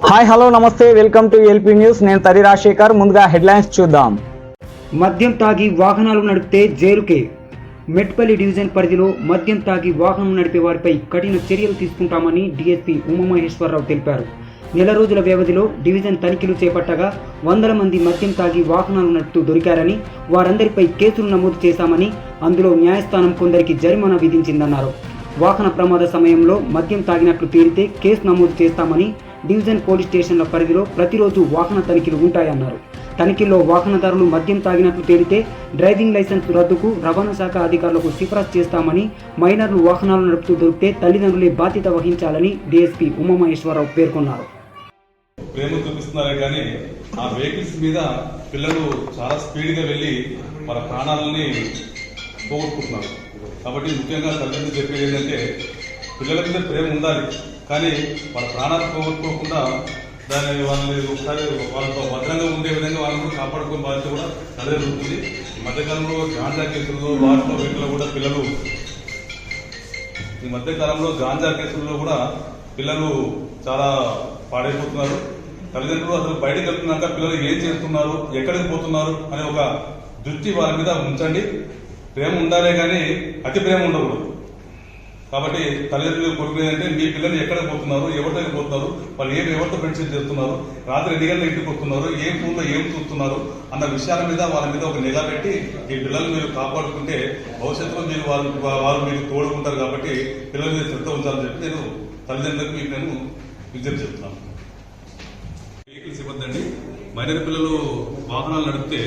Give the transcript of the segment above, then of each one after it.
Hi hello నమస్తే welcome to LP news. నేను తరి రాజశేఖర్. ముందుగా హెడ్లైన్స్ చూద్దాం. మద్యం తాగి వాహనాలు నడిపితే జైలుకే. మెట్పల్లి డివిజన్ పరిధిలో మద్యం తాగి వాహనం నడిపే వారిపై కఠిన చర్యలు తీసుకుంటామని డీఎస్పీ ఉమామహేశ్వరరావు తెలిపారు. నెల రోజుల వ్యవధిలో డివిజన్ తనిఖీలు చేపట్టగా 100 మంది మద్యం తాగి వాహనాలు నడుపుతూ దొరికారని, వారందరిపై కేసులు నమోదు చేశామని, అందులో న్యాయస్థానం కొందరికి జరిమానా విధించిందన్నారు. వాహన ప్రమాద సమయంలో మద్యం తాగినట్లు తేలితే కేసు నమోదు చేస్తామని, డివిజన్ పోలీస్ స్టేషన్ల పరిధిలో ప్రతిరోజు వాహన తనిఖీలు ఉంటాయన్నారు. తనిఖీల్లో వాహనదారులు మద్యం తాగినట్లు తేలితే డ్రైవింగ్ లైసెన్స్ రద్దుకు రవాణా శాఖ అధికారులకు సిఫారసు చేస్తామని, మైనర్లు వాహనాలు నడుపుతూ దొరికితే తల్లిదండ్రులే బాధ్యత వహించాలని డీఎస్పీ ఉమామహేశ్వరరావు పేర్కొన్నారు. ప్రేమ చూపిస్తున్నారే కానీ ఆ వెహికల్స్ మీద పిల్లలు చాలా స్పీడ్గా వెళ్ళి వాళ్ళ ప్రాణాలని పోగొట్టుకుంటున్నారు. కాబట్టి ముఖ్యంగా తల్లిదండ్రులు చెప్పేది ఏంటంటే పిల్లల మీద ప్రేమ ఉండాలి, కానీ వాళ్ళ ప్రాణాలు పోగొట్టుకోకుండా దాన్ని వాళ్ళని ఒకసారి వాళ్ళతో భద్రంగా ఉండే విధంగా వాళ్ళని కాపాడుకునే బాధ్యత కూడా తల్లిదండ్రులు ఉంటుంది. ఈ మధ్యకాలంలో గాంజా కేసుల్లో వాటిలో వీటిలో కూడా పిల్లలు పిల్లలు చాలా పాడైపోతున్నారు. తల్లిదండ్రులు అసలు బయటకు వెళ్తున్నాక పిల్లలు ఏం చేస్తున్నారు, ఎక్కడికి పోతున్నారు అనే ఒక దృష్టి వాళ్ళ మీద ఉంచండి. ప్రేమ ఉండాలే కానీ అతి ప్రేమ ఉండకూడదు. కాబట్టి తల్లిదండ్రులు కోరుకునేదంటే మీ పిల్లలు ఎక్కడికి పోతున్నారు, ఎవరితో పోతున్నారు, వాళ్ళు ఎవరితో ఫ్రెండ్షిప్ చేస్తున్నారు, రాత్రి 2 గంటల ఇంటికి వస్తున్నారు, ఏ ఫోన్లో ఏం చూస్తున్నారు అన్న విషయాల మీద వాళ్ళ మీద ఒక నిఘా పెట్టి ఈ పిల్లలు మీరు కాపాడుకుంటే భవిష్యత్తులో మీరు వాళ్ళు మీకు తోడుకుంటారు. కాబట్టి పిల్లల మీద శ్రద్ధ ఉంచాలని చెప్పి నేను తల్లిదండ్రులకు మీకు నేను విజ్ఞప్తి చెప్తున్నాను. వెహికల్స్ ఇవ్వద్దండి. మైనర్ పిల్లలు వాహనాలు నడిపితే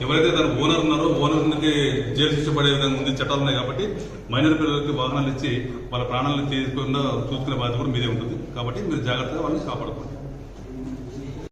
ఎవరైతే దాని ఓనర్ ఉన్నారో ఓనర్కి జైలు శిక్ష పడే విధంగా ఉంది, చట్టాలు ఉన్నాయి. కాబట్టి మైనర్ పిల్లలకి వాహనాలు ఇచ్చి వాళ్ళ ప్రాణాలను తీసుకుండా చూసుకునే బాధ్యత కూడా మీదే ఉంటుంది. కాబట్టి మీరు జాగ్రత్తగా వాళ్ళని కాపాడుకోండి.